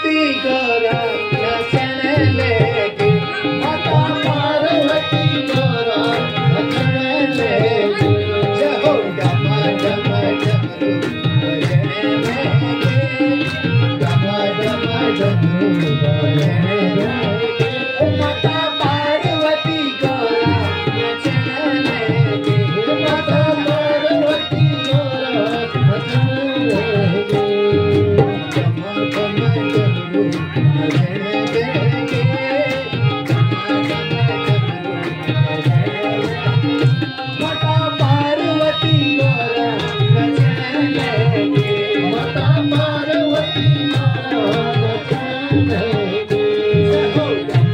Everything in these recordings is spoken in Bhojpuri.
पार्वती गौरा नचन लेके, माता पार्वती गौरा नचन लेके, जहो डम डम डमरू बजने लेके, डम डम डमरू बजने लेके, माता पार्वती गौरा नचन लेके, माता पार्वती गौरा नचन लेके, डम डम डमरू बजने लेके, डम डम डमरू बजने लेके, माता पार्वती गौरा नचन लेके, माता पार्वती गौरा नचन लेके, जहो डम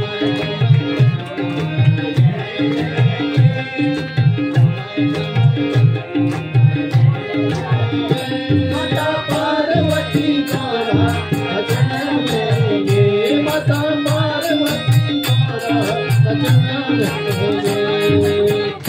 माता पार्वती गौरा नचन लेके, माता पार्वती गौरा नचन लेके।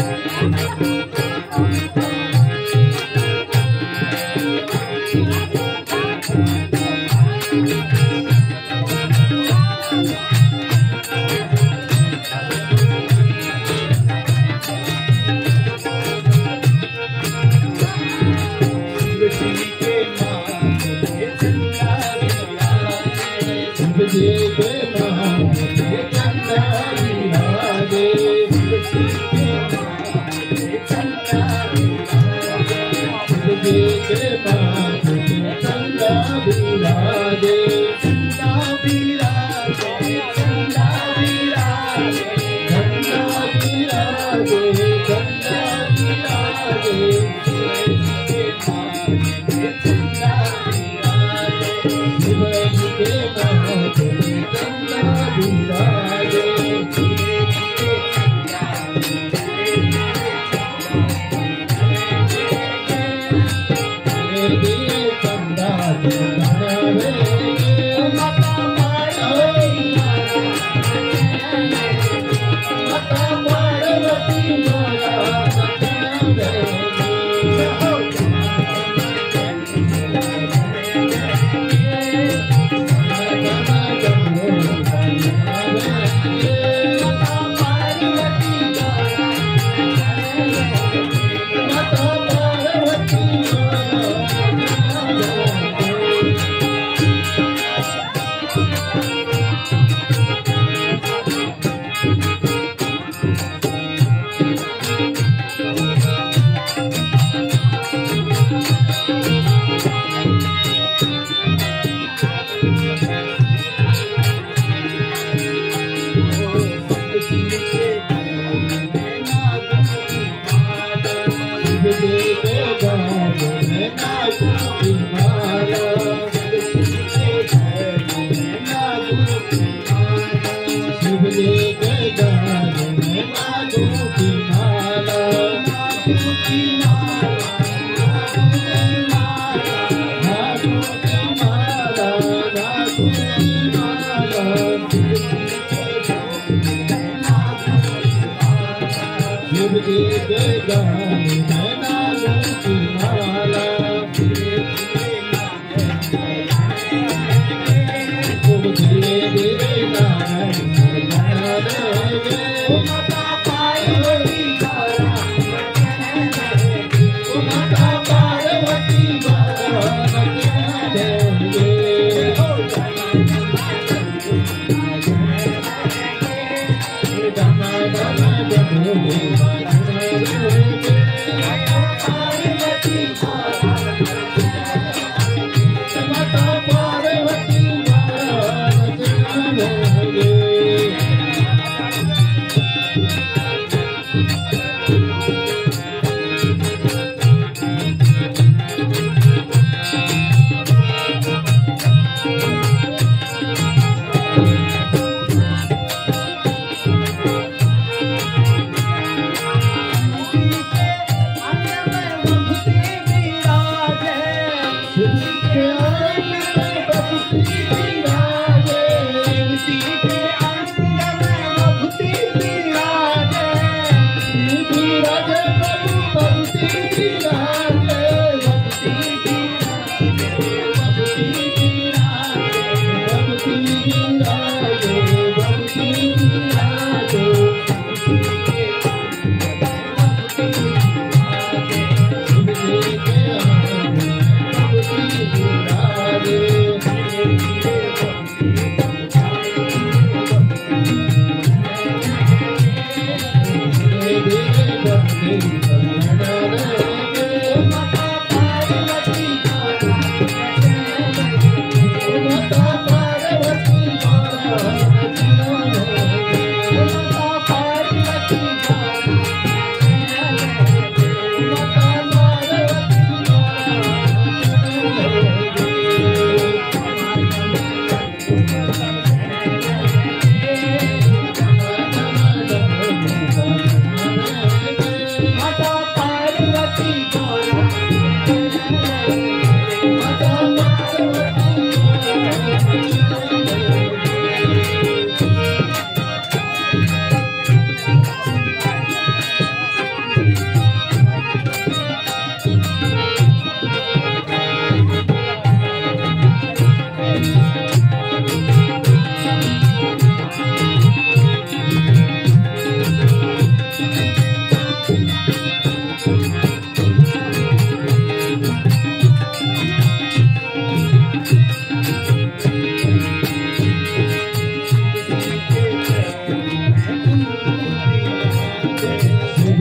शिव जी के नाम पे चंदा विराजे, शिव जी के नाम पे चंदा विराजे, शिव जी के नाम पे चंदा विराजे, चंदा विराजे, चंदा विराजे, चंदा विराजे, चंदा विराजे, शिव जी के नाम पे चंदा विराजे, शिव जी के नाम पे चंदा विराजे, चंदा विराजे, माता पार्वती माता पार्वती गौरा नचन लेके, जहो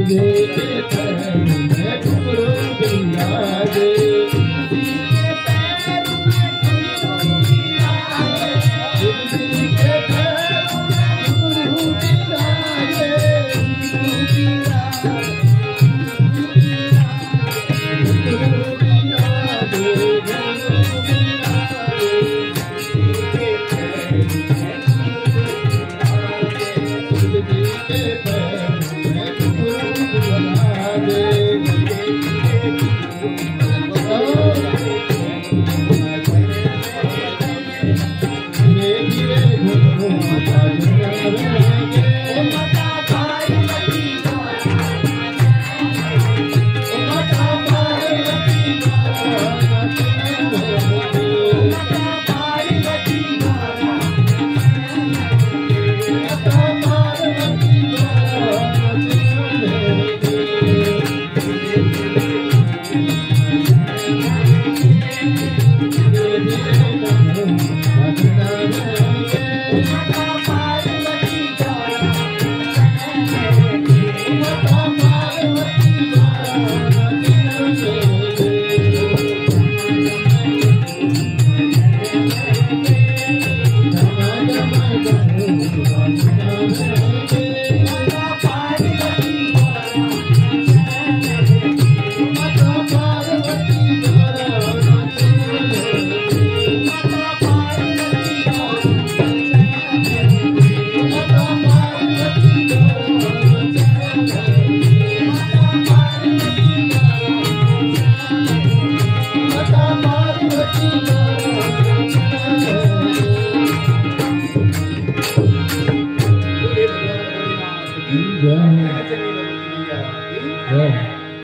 ये